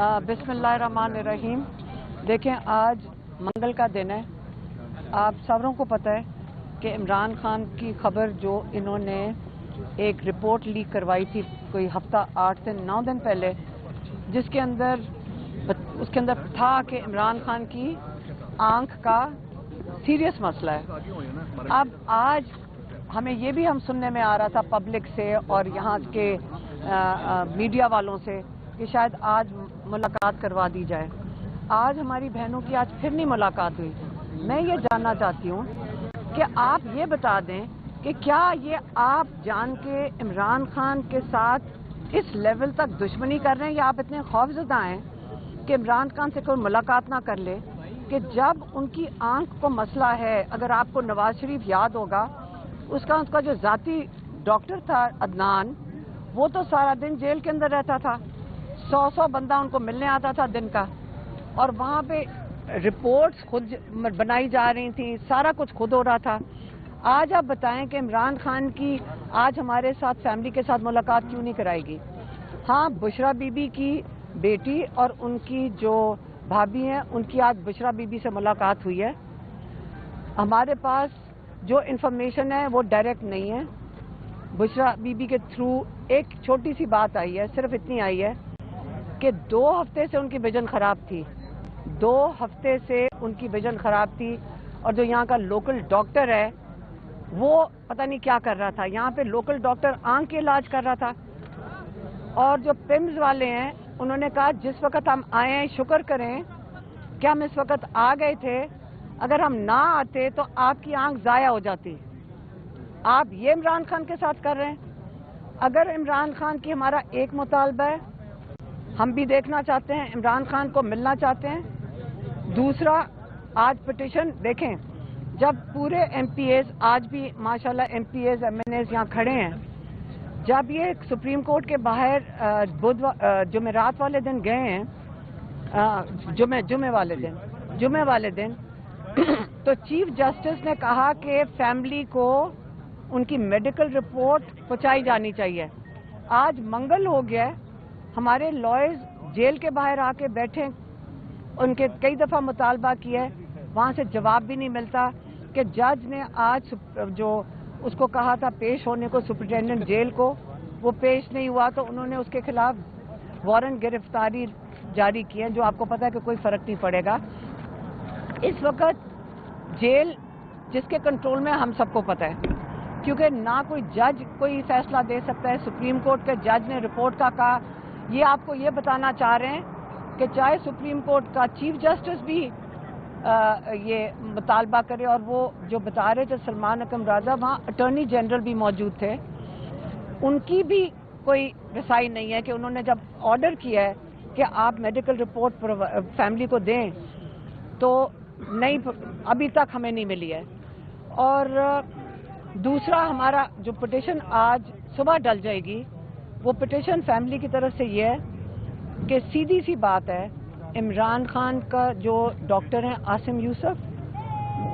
बिस्मिल्लाहिर्रहमानिर्रहीम। देखें, आज मंगल का दिन है। आप सबरों को पता है कि इमरान खान की खबर जो इन्होंने एक रिपोर्ट लीक करवाई थी कोई हफ्ता 8 से 9 दिन पहले, जिसके अंदर था कि इमरान खान की आंख का सीरियस मसला है। अब आज हमें ये भी सुनने में आ रहा था पब्लिक से और यहाँ के मीडिया वालों से कि शायद आज मुलाकात करवा दी जाए। आज हमारी बहनों की आज फिर नहीं मुलाकात हुई। मैं ये जानना चाहती हूँ कि आप ये बता दें कि क्या ये आप जान के इमरान खान के साथ इस लेवल तक दुश्मनी कर रहे हैं या आप इतने खौफजदा हैं कि इमरान खान से कोई मुलाकात ना कर ले, कि जब उनकी आंख को मसला है। अगर आपको नवाज शरीफ याद होगा, उसका जो जाती डॉक्टर था अदनान, वो तो सारा दिन जेल के अंदर रहता था। 100 बंदा उनको मिलने आता था दिन का, और वहाँ पे रिपोर्ट्स खुद बनाई जा रही थी, सारा कुछ खुद हो रहा था। आज आप बताएं कि इमरान खान की आज हमारे साथ फैमिली के साथ मुलाकात क्यों नहीं कराएगी? हाँ, बुशरा बीबी की बेटी और उनकी जो भाभी हैं, उनकी आज बुशरा बीबी से मुलाकात हुई है। हमारे पास जो इन्फॉर्मेशन है वो डायरेक्ट नहीं है। बुशरा बीबी के थ्रू एक छोटी सी बात आई है, सिर्फ इतनी आई है कि 2 हफ्ते से उनकी विजन खराब थी। 2 हफ्ते से उनकी विजन खराब थी, और जो यहाँ का लोकल डॉक्टर है वो पता नहीं क्या कर रहा था। यहाँ पे लोकल डॉक्टर आंख के इलाज कर रहा था, और जो पिम्स वाले हैं उन्होंने कहा जिस वक्त हम आए हैं शुक्र करें कि हम इस वक्त आ गए थे, अगर हम ना आते तो आपकी आंख जाया हो जाती। आप ये इमरान खान के साथ कर रहे हैं। अगर इमरान खान की हमारा एक मुतालबा है, हम भी देखना चाहते हैं, इमरान खान को मिलना चाहते हैं। दूसरा, आज पिटिशन देखें, जब पूरे एमपीएस आज भी माशाल्लाह एमपीएस एमएनएस यहाँ खड़े हैं, जब ये सुप्रीम कोर्ट के बाहर जुमेरात वाले दिन गए हैं, जुमे वाले दिन तो चीफ जस्टिस ने कहा कि फैमिली को उनकी मेडिकल रिपोर्ट पहुंचाई जानी चाहिए। आज मंगल हो गया है, हमारे लॉयर्स जेल के बाहर आके बैठे, उनके कई दफ़ा मुतालबा किया है, वहाँ से जवाब भी नहीं मिलता कि जज ने आज जो उसको कहा था पेश होने को सुप्रिटेंडेंट जेल को, वो पेश नहीं हुआ, तो उन्होंने उसके खिलाफ वारंट गिरफ्तारी जारी किए, जो आपको पता है कि कोई फ़र्क नहीं पड़ेगा। इस वक्त जेल जिसके कंट्रोल में हम सबको पता है, क्योंकि ना कोई जज कोई फैसला दे सकता है। सुप्रीम कोर्ट के जज ने रिपोर्ट का कहा। ये आपको ये बताना चाह रहे हैं कि चाहे सुप्रीम कोर्ट का चीफ जस्टिस भी ये मुतालबा करे, और वो जो बता रहे थे सलमान अकरम राजा, वहाँ अटॉर्नी जनरल भी मौजूद थे, उनकी भी कोई रसाई नहीं है कि उन्होंने जब ऑर्डर किया है कि आप मेडिकल रिपोर्ट फैमिली को दें, तो नहीं, अभी तक हमें नहीं मिली है। और दूसरा, हमारा जो पिटिशन आज सुबह डल जाएगी, वो पिटिशन फैमिली की तरफ से ये है कि सीधी सी बात है, इमरान खान का जो डॉक्टर हैं आसिम यूसुफ,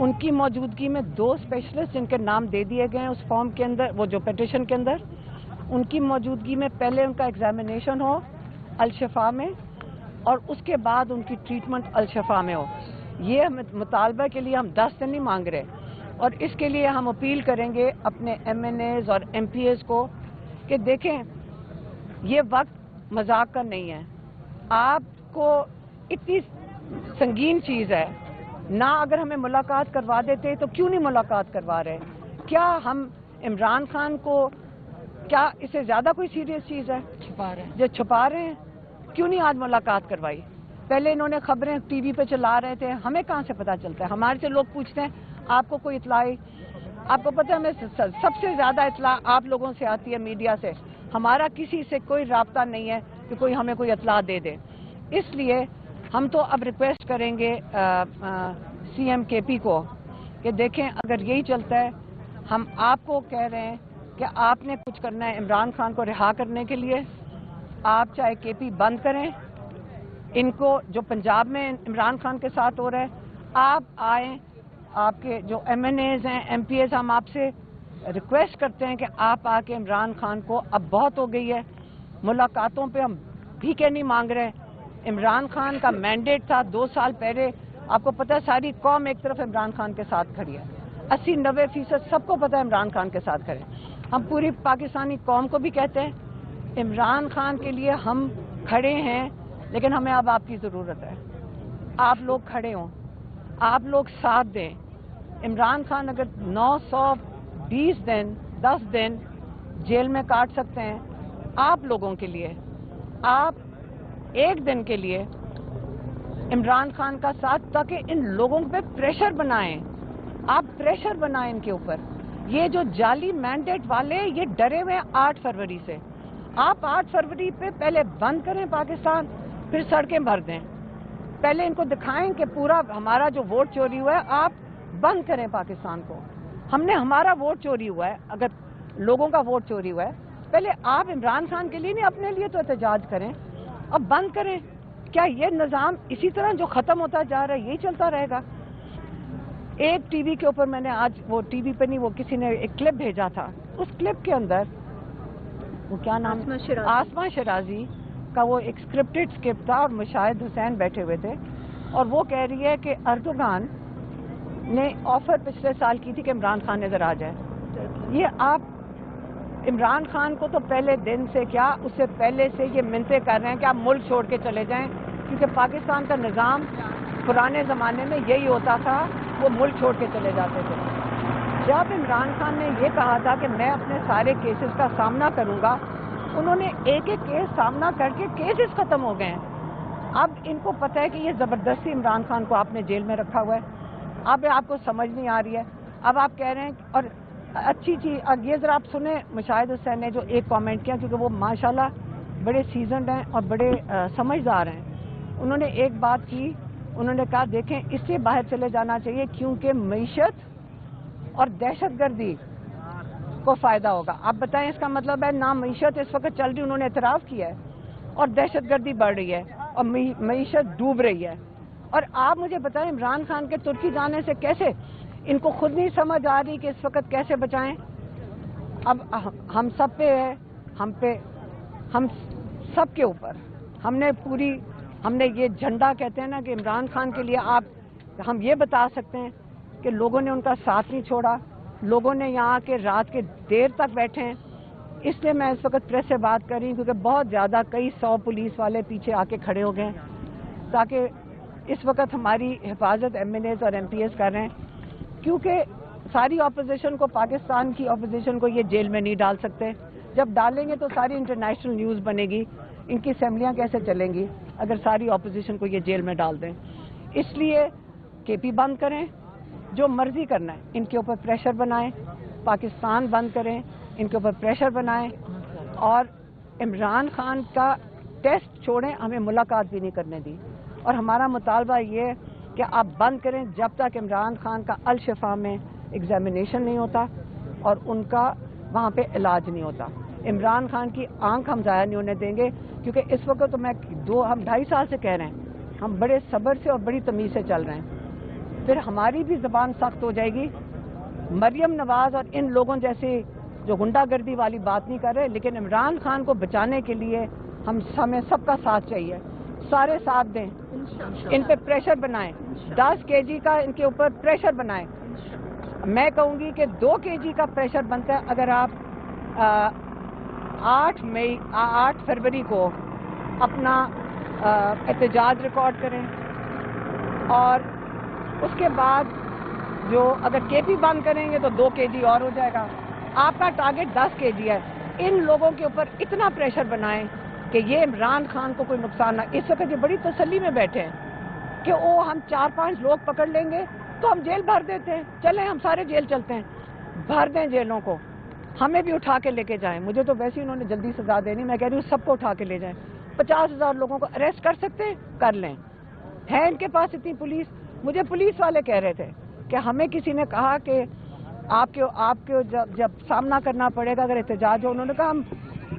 उनकी मौजूदगी में 2 स्पेशलिस्ट जिनके नाम दे दिए गए हैं उस फॉर्म के अंदर, वो जो पिटिशन के अंदर, उनकी मौजूदगी में पहले उनका एग्जामिनेशन हो अल-शिफा में, और उसके बाद उनकी ट्रीटमेंट अल-शिफा में हो। ये हम मुतालबा के लिए हम 10 दिन नहीं मांग रहे, और इसके लिए हम अपील करेंगे अपने एमएनएज और एमपीएस को कि देखें, ये वक्त मजाक का नहीं है। आपको इतनी संगीन चीज़ है ना, अगर हमें मुलाकात करवा देते तो क्यों नहीं मुलाकात करवा रहे? क्या हम इमरान खान को, क्या इससे ज़्यादा कोई सीरियस चीज़ है जो छुपा रहे हैं? क्यों नहीं आज मुलाकात करवाई? पहले इन्होंने खबरें टीवी पे चला रहे थे, हमें कहाँ से पता चलता है? हमारे से लोग पूछते हैं आपको कोई इतला आई? आपको पता है, हमें सबसे ज़्यादा इतला आप लोगों से आती है, मीडिया से। हमारा किसी से कोई राब्ता नहीं है कि कोई हमें कोई इतला दे दे। इसलिए हम तो अब रिक्वेस्ट करेंगे सीएम केपी को कि देखें, अगर यही चलता है, हम आपको कह रहे हैं कि आपने कुछ करना है इमरान खान को रिहा करने के लिए। आप चाहे केपी बंद करें इनको, जो पंजाब में इमरान खान के साथ हो रहा है, आप आएँ, आपके जो एमएनएज हैं, एमपीएस, हम आपसे रिक्वेस्ट करते हैं कि आप आके इमरान खान को, अब बहुत हो गई है, मुलाकातों पे हम भीखे नहीं मांग रहे, इमरान खान का मैंडेट था 2 साल पहले, आपको पता है सारी कौम एक तरफ इमरान खान के साथ खड़ी है, 80-90% सबको पता है इमरान खान के साथ खड़े। हम पूरी पाकिस्तानी कौम को भी कहते हैं इमरान खान के लिए हम खड़े हैं, लेकिन हमें अब आपकी ज़रूरत है। आप लोग खड़े हों, आप लोग साथ दें। इमरान खान अगर 920 दिन 10 दिन जेल में काट सकते हैं आप लोगों के लिए, आप एक दिन के लिए इमरान खान का साथ, ताकि इन लोगों पे प्रेशर बनाएं, आप प्रेशर बनाएं इनके ऊपर। ये जो जाली मैंडेट वाले ये डरे हुए हैं 8 फरवरी से। आप 8 फरवरी पे पहले बंद करें पाकिस्तान, फिर सड़कें भर दें। पहले इनको दिखाएं कि पूरा हमारा जो वोट चोरी हुआ है, आप बंद करें पाकिस्तान को। हमने हमारा वोट चोरी हुआ है, अगर लोगों का वोट चोरी हुआ है, पहले आप इमरान खान के लिए नहीं अपने लिए तो एहतजाज करें, अब बंद करें। क्या ये निज़ाम इसी तरह जो ख़त्म होता जा रहा है यही चलता रहेगा? एक टीवी के ऊपर मैंने आज, वो टीवी पे नहीं, वो किसी ने एक क्लिप भेजा था, उस क्लिप के अंदर वो क्या नाम, आसमा शराजी का वो एक स्क्रिप्टेड स्क्रिप्ट था और मुशाहिद हुसैन बैठे हुए थे, और वो कह रही है कि अर्दोगान ने ऑफर पिछले साल की थी कि इमरान खान इधर आ जाए। ये आप इमरान खान को तो पहले दिन से क्या, उससे पहले से ये मिन्नतें कर रहे हैं कि आप मुल्क छोड़ के चले जाएं, क्योंकि पाकिस्तान का निज़ाम पुराने ज़माने में यही होता था, वो मुल्क छोड़ के चले जाते थे। जब इमरान खान ने ये कहा था कि मैं अपने सारे केसेस का सामना करूंगा, उन्होंने एक एक केस सामना करके केसेस ख़त्म हो गए हैं। अब इनको पता है कि ये ज़बरदस्ती इमरान खान को आपने जेल में रखा हुआ है, अब आपको समझ नहीं आ रही है। अब आप कह रहे हैं, और अच्छी चीज़, अब ये ज़रा आप सुने मुशाहिद हुसैन ने जो एक कमेंट किया, क्योंकि वो माशाल्लाह बड़े सीजनड हैं और बड़े समझदार हैं। उन्होंने एक बात की, उन्होंने कहा देखें इससे बाहर चले जाना चाहिए क्योंकि मईशत और दहशतगर्दी को फ़ायदा होगा। आप बताएं इसका मतलब है ना, मईशत इस वक्त चल रही, उन्होंने एतराफ़ किया है, और दहशतगर्दी बढ़ रही है और मईशत डूब रही है। और आप मुझे बताएं इमरान खान के तुर्की जाने से कैसे, इनको खुद नहीं समझ आ रही कि इस वक्त कैसे बचाएं। अब हम सब पे है, हम सब के ऊपर हमने ये झंडा कहते हैं ना कि इमरान खान के लिए हम ये बता सकते हैं कि लोगों ने उनका साथ नहीं छोड़ा, लोगों ने यहाँ के रात के देर तक बैठे हैं। इसलिए मैं इस वक्त प्रेस से बात कर रही हूँ, क्योंकि बहुत ज़्यादा कई 100 पुलिस वाले पीछे आके खड़े हो गए, ताकि इस वक्त हमारी हिफाजत MNAs और MPs कर रहे हैं, क्योंकि सारी अपोजिशन को, पाकिस्तान की अपोजिशन को ये जेल में नहीं डाल सकते। जब डालेंगे तो सारी इंटरनेशनल न्यूज़ बनेगी, इनकी असेंबलियाँ कैसे चलेंगी अगर सारी अपोजिशन को ये जेल में डाल दें। इसलिए KP बंद करें, जो मर्जी करना है इनके ऊपर प्रेशर बनाएं, पाकिस्तान बंद करें, इनके ऊपर प्रेशर बनाएं, और इमरान खान का टेस्ट छोड़ें, हमें मुलाकात भी नहीं करने दी। और हमारा मुतालबा ये है कि आप बंद करें जब तक इमरान खान का अल शिफा में एग्जामिनेशन नहीं होता और उनका वहाँ पे इलाज नहीं होता। इमरान खान की आंख हम ज़ाया नहीं होने देंगे, क्योंकि इस वक्त तो हम 2.5 साल से कह रहे हैं, हम बड़े सब्र से और बड़ी तमीज़ से चल रहे हैं। फिर हमारी भी ज़बान सख्त हो जाएगी। मरियम नवाज और इन लोगों जैसे जो गुंडागर्दी वाली बात नहीं कर रहे, लेकिन इमरान खान को बचाने के लिए हमें सबका साथ चाहिए। सारे साथ दें, इन पे प्रेशर बनाएं, 10 kg का इनके ऊपर प्रेशर बनाएं। मैं कहूँगी कि 2 kg का प्रेशर बनता है अगर आप 8 फरवरी को अपना एहतजाज रिकॉर्ड करें, और उसके बाद जो अगर KP बंद करेंगे तो 2 kg और हो जाएगा। आपका टारगेट 10 kg है। इन लोगों के ऊपर इतना प्रेशर बनाएं कि ये इमरान खान को कोई नुकसान ना। इस वक्त ये बड़ी तसल्ली में बैठे हैं कि वो हम 4-5 लोग पकड़ लेंगे तो हम जेल भर देते हैं, चलें हम सारे जेल चलते हैं, भर दें जेलों को, हमें भी उठा के लेके जाएं। मुझे तो वैसे ही उन्होंने जल्दी सजा देनी, मैं कह रही हूँ सबको उठा के ले जाएं। 50,000 लोगों को अरेस्ट कर सकते हैं, कर लें, है इनके पास इतनी पुलिस। मुझे पुलिस वाले कह रहे थे कि हमें किसी ने कहा कि आपके जब सामना करना पड़ेगा अगर एहतजाज हो, उन्होंने कहा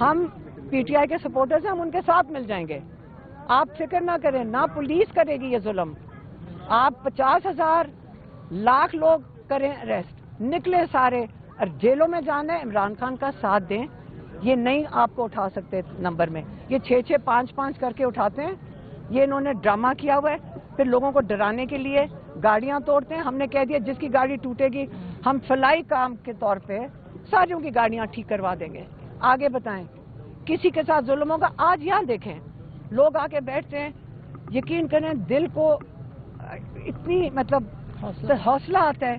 हम PTI के सपोर्टर्स हैं, हम उनके साथ मिल जाएंगे, आप फिक्र ना करें, ना पुलिस करेगी ये जुल्म। आप 50,000 लाख लोग करें अरेस्ट, निकले सारे, और जेलों में जाना है, इमरान खान का साथ दें। ये नहीं आपको उठा सकते नंबर में, ये 6-6, 5-5 करके उठाते हैं, یہ انہوں نے ڈرامہ کیا ہوا ہے. پھر لوگوں کو ڈرانے کے لیے گاڑیاں توڑتے ہیں. ہم نے کہہ دیا جس کی گاڑی ٹوٹے گی ہم فلائی کام کے طور پہ ساریوں کی گاڑیاں ٹھیک کروا دیں گے. آگے بتائیں کسی کے ساتھ ظلم ہوگا. آج یہاں دیکھیں لوگ آ کے بیٹھتے ہیں, یقین کریں دل کو اتنی مطلب حوصلہ آتا ہے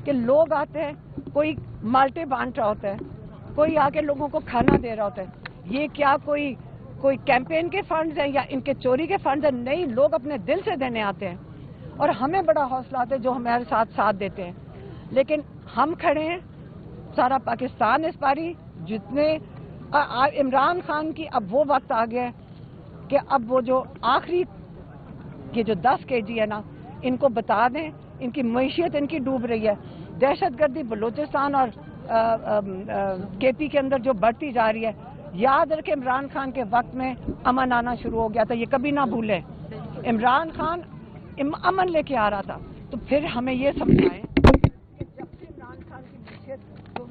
کہ لوگ آتے ہیں, کوئی مالٹے بانٹ رہا ہوتا ہے, کوئی آ کے لوگوں کو کھانا دے رہا ہوتا ہے. یہ کیا کوئی کیمپین کے فنڈز ہیں یا ان کے چوری کے فنڈز ہیں؟ نہیں, لوگ اپنے دل سے دینے آتے ہیں اور ہمیں بڑا حوصلہ آتا ہے جو ہمارے ساتھ دیتے ہیں. لیکن ہم کھڑے ہیں, سارا پاکستان اس باری جتنے عمران خان کی اب وہ وقت آ گیا ہے کہ اب وہ جو آخری یہ جو 10 kg ہے نا ان کو بتا دیں. ان کی معیشت ان کی ڈوب رہی ہے. دہشت گردی بلوچستان اور کے پی کے اندر جو بڑھتی جا رہی ہے, یاد رکھیں عمران خان کے وقت میں امن آنا شروع ہو گیا تھا, یہ کبھی نہ بھولیں. عمران خان امن لے کے آ رہا تھا. تو پھر ہمیں یہ سمجھائیں کہ جب سے عمران خان کی معیشت جو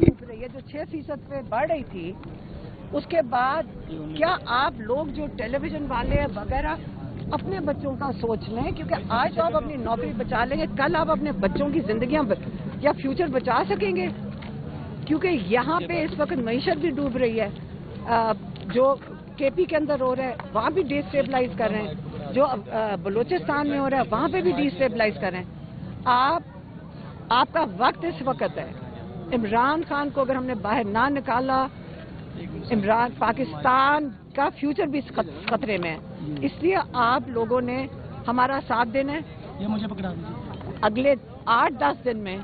ڈوب رہی ہے, جو 6% پہ بڑھ رہی تھی, اس کے بعد کیا آپ لوگ جو ٹیلی ویژن والے وغیرہ اپنے بچوں کا سوچ لیں, کیونکہ آج تو آپ اپنی نوکری بچا لیں گے, کل آپ اپنے بچوں کی زندگیاں یا فیوچر بچا سکیں گے؟ کیونکہ یہاں پہ اس وقت معیشت بھی ڈوب رہی ہے. جو کے پی کے اندر ہو رہا ہے وہاں بھی ڈی اسٹیبلائز کر رہے ہیں, جو بلوچستان میں ہو رہا ہے وہاں پہ بھی ڈی اسٹیبلائز کر رہے ہیں. آپ کا وقت اس وقت ہے. عمران خان کو اگر ہم نے باہر نہ نکالا, پاکستان کا فیوچر بھی خطرے میں ہے. اس لیے آپ لوگوں نے ہمارا ساتھ دینا ہے. یہ مجھے پکڑا دیجیے. اگلے 8-10 دن میں,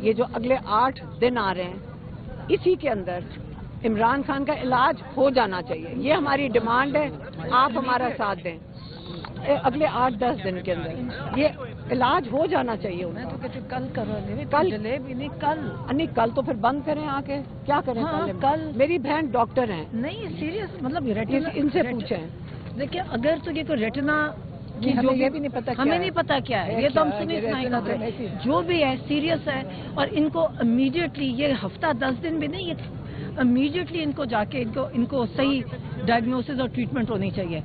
یہ جو اگلے 8 دن آ رہے ہیں, اسی کے اندر عمران خان کا علاج ہو جانا چاہیے. یہ ہماری ڈیمانڈ ہے, آپ ہمارا ساتھ دیں. اگلے 8-10 دن کے اندر یہ علاج ہو جانا چاہیے. میں تو کہتی کل کرو, کل جلیبی نہیں, کل نہیں, کل تو پھر بند کریں. آ کے کیا کریں؟ کل میری بہن ڈاکٹر ہیں, نہیں سیریس, مطلب ان سے پوچھیں. دیکھیے اگر تو یہ کوئی ریٹنا ہمیں یہ بھی نہیں پتا, ہمیں نہیں پتا کیا ہے, یہ تو ہم سے نہیں سنائی کرتے. جو بھی ہے سیریس ہے, اور ان کو امیڈیٹلی, یہ ہفتہ 10 دن بھی نہیں, یہ امیڈیٹلی ان کو جا کے ان کو صحیح ڈائگنوسس اور ٹریٹمنٹ ہونی چاہیے.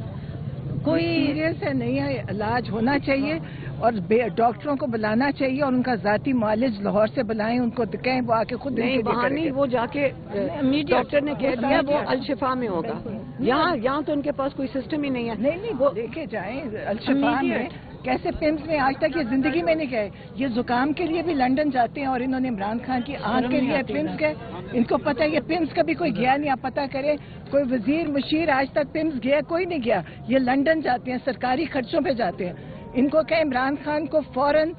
کوئی سیریس ہے نہیں ہے, علاج ہونا چاہیے اور ڈاکٹروں کو بلانا چاہیے اور ان کا ذاتی معالج لاہور سے بلائیں, ان کو کہیں وہ آ کے خود وہاں نہیں, وہ جا کے ڈاکٹر نے کہہ دیا وہ الشفا میں ہوگا. یہاں تو ان کے پاس کوئی سسٹم ہی نہیں ہے. نہیں وہ دیکھے جائیں الشفا میں کیسے پمس میں آج تک یہ زندگی میں نہیں گئے. یہ زکام کے لیے بھی لندن جاتے ہیں اور انہوں نے عمران خان کی آنکھ کے لیے پمس گئے. ان کو پتہ ہے یہ پمس کبھی کوئی گیا نہیں. آپ پتہ کریں کوئی وزیر مشیر آج تک پمس گیا, کوئی نہیں گیا. یہ لندن جاتے ہیں, سرکاری خرچوں پہ جاتے ہیں. ان کو کہیں عمران خان کو فوراً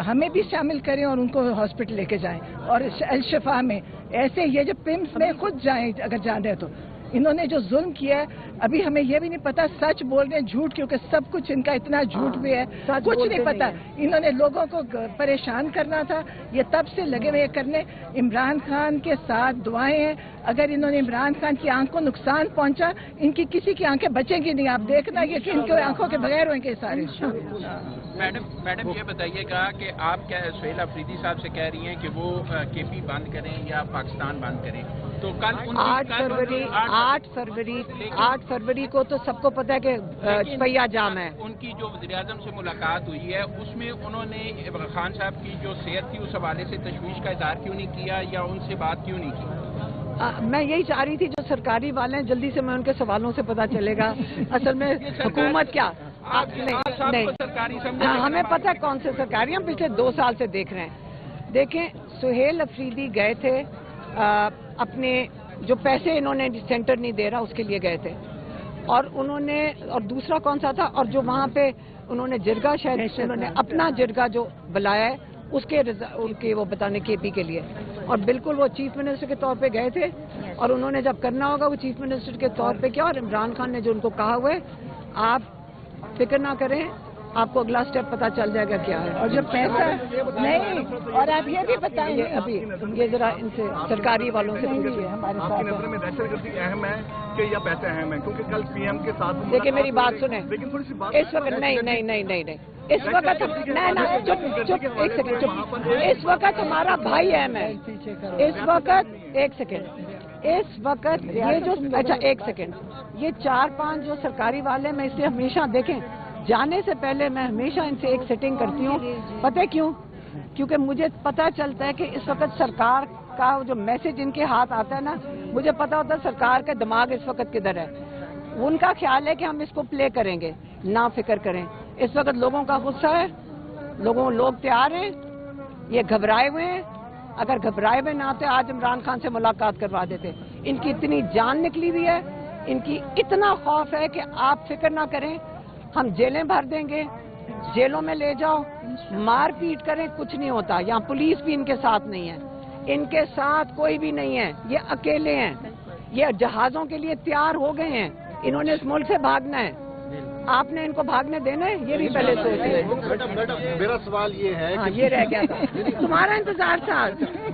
ہمیں بھی شامل کریں اور ان کو ہاسپٹل لے کے جائیں, اور الشفا میں ایسے یہ جو پمس میں خود جائیں اگر جانے تو. انہوں نے جو ظلم کیا ہے, ابھی ہمیں یہ بھی نہیں پتا سچ بول رہے ہیں جھوٹ, کیونکہ سب کچھ ان کا اتنا جھوٹ بھی ہے, کچھ نہیں پتا. انہوں نے لوگوں کو پریشان کرنا تھا, یہ تب سے لگے ہوئے کرنے. عمران خان کے ساتھ دعائیں ہیں. اگر انہوں نے عمران خان کی آنکھ کو نقصان پہنچا, ان کی کسی کی آنکھیں بچیں گی نہیں. آپ دیکھنا یہ کہ ان کی آنکھوں کے بغیر ہوئیں گے سارے. میڈم یہ بتائیے گا کہ آپ کیا سہیل آفریدی صاحب سے کہہ رہی ہیں کہ وہ کے پی بند کریں یا پاکستان بند کریں؟ تو کل 8 فروری کو تو سب کو پتا ہے کہ چپیا جام ہے. ان کی جو وزیر اعظم سے ملاقات ہوئی ہے اس میں انہوں نے خان صاحب کی جو صحت تھی اس حوالے سے تشویش کا اظہار کیوں نہیں کیا, یا ان سے بات کیوں نہیں کی؟ میں یہی چاہ رہی تھی جو سرکاری والے ہیں جلدی سے میں ان کے سوالوں سے پتا چلے گا اصل میں حکومت کیا. نہیں, ہمیں پتا ہے کون سے سرکاری, ہم پچھلے 2 سال سے دیکھ رہے ہیں. دیکھیں سہیل آفریدی گئے تھے اپنے جو پیسے انہوں نے سینٹر نہیں دے رہا اس کے لیے گئے تھے, اور انہوں نے, اور دوسرا کون سا تھا, اور جو وہاں پہ انہوں نے جرگہ شاید انہوں نے اپنا جرگہ جو بلایا ہے اس کے وہ بتانے کے پی کے لیے, اور بالکل وہ چیف منسٹر کے طور پہ گئے تھے. اور انہوں نے جب کرنا ہوگا وہ چیف منسٹر کے طور پہ کیا, اور عمران خان نے جو ان کو کہا ہوا ہے آپ فکر نہ کریں, آپ کو اگلا سٹیپ پتا چل جائے گا کیا ہے. اور جو پیسہ نہیں, اور آپ یہ بھی بتائیں ابھی یہ ذرا ان سے سرکاری والوں سے پوچھیے. ہمارے آپ کی نظر میں دہشت گردی اہم ہے کہ یا پیسے اہم ہیں؟ کیونکہ کل پی ایم کے ساتھ دیکھیں میری بات سنیں, لیکن تھوڑی سی بات اس وقت نہیں, اس وقت چپ ایک سیکنڈ, اس وقت ہمارا بھائی اہم ہے. اس وقت ایک سیکنڈ, اس وقت یہ جو اچھا ایک سیکنڈ یہ 4-5 جو سرکاری والے میں اسے ہمیشہ دیکھیں جانے سے پہلے میں ہمیشہ ان سے ایک سیٹنگ کرتی ہوں. پتہ ہے کیوں؟ کیونکہ مجھے پتہ چلتا ہے کہ اس وقت سرکار کا جو میسج ان کے ہاتھ آتا ہے نا مجھے پتہ ہوتا ہے سرکار کا دماغ اس وقت کدھر ہے. ان کا خیال ہے کہ ہم اس کو پلے کریں گے. نہ فکر کریں. اس وقت لوگوں کا غصہ ہے. لوگ تیار ہیں. یہ گھبرائے ہوئے ہیں. اگر گھبرائے ہوئے نہ آتے آج عمران خان سے ملاقات کروا دیتے. ان کی اتنی جان نکلی ہوئی ہے. ان کی اتنا خوف ہے کہ آپ فکر نہ کریں. ہم جیلیں بھر دیں گے. جیلوں میں لے جاؤ مار پیٹ کریں کچھ نہیں ہوتا. یہاں پولیس بھی ان کے ساتھ نہیں ہے. ان کے ساتھ کوئی بھی نہیں ہے. یہ اکیلے ہیں. یہ جہازوں کے لیے تیار ہو گئے ہیں. انہوں نے اس ملک سے بھاگنا ہے. آپ نے ان کو بھاگنے دینا ہے یہ بھی پہلے سوچیں. میڈم میرا سوال یہ ہے کہ یہ رہ گیا تھا تمہارا انتظار تھا.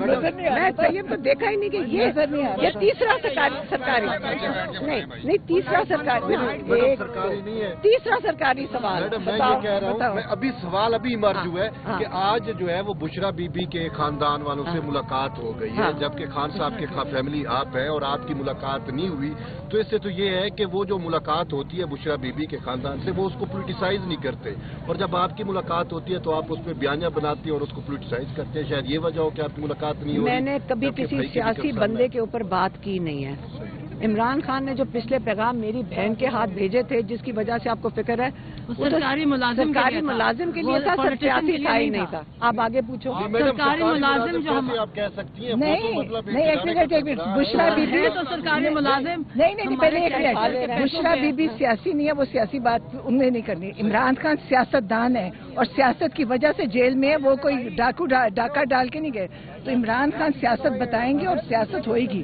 میں طیب کو دیکھا ہی نہیں کہ یہ تیسرا سرکاری نہیں تیسرا سرکاری تیسرا سرکاری سوال. ابھی سوال ایمرج ہوا ہے کہ آج جو ہے وہ بشرا بی بی کے خاندان والوں سے ملاقات ہو گئی ہے جبکہ خان صاحب کے فیملی آپ ہے اور آپ کی ملاقات نہیں ہوئی. تو اس سے تو یہ ہے کہ وہ جو ملاقات ہوتی ہے بشرا بی بی کے خاندان سے وہ اس کو پولیٹیسائز نہیں کرتے اور جب آپ کی ملاقات ہوتی ہے تو آپ اس پہ بیانیہ بناتی ہیں اور اس کو پولیٹیسائز کرتے ہیں. شاید یہ وجہ ہو کہ آپ کی ملاقات نہیں ہو. میں نے کبھی کسی سیاسی بندے کے اوپر بات کی نہیں ہے. عمران خان نے جو پچھلے پیغام میری بہن کے ہاتھ بھیجے تھے جس کی وجہ سے آپ کو فکر ہے سرکاری ملازم کے لیے تھا. سیاسی تھا ہی نہیں تھا. آپ آگے پوچھو. سرکاری ملازم جو آپ کہہ سکتی ہیں نہیں ایک منٹ بشرا بی بی تو سرکاری ملازم نہیں پہلے ایک منٹ. بشرا بی بی سیاسی نہیں ہے. وہ سیاسی بات انہیں نہیں کرنی. عمران خان سیاست دان ہے اور سیاست کی وجہ سے جیل میں وہ کوئی ڈاکہ ڈال کے نہیں گئے. تو عمران خان سیاست بتائیں گے اور سیاست ہوئے گی.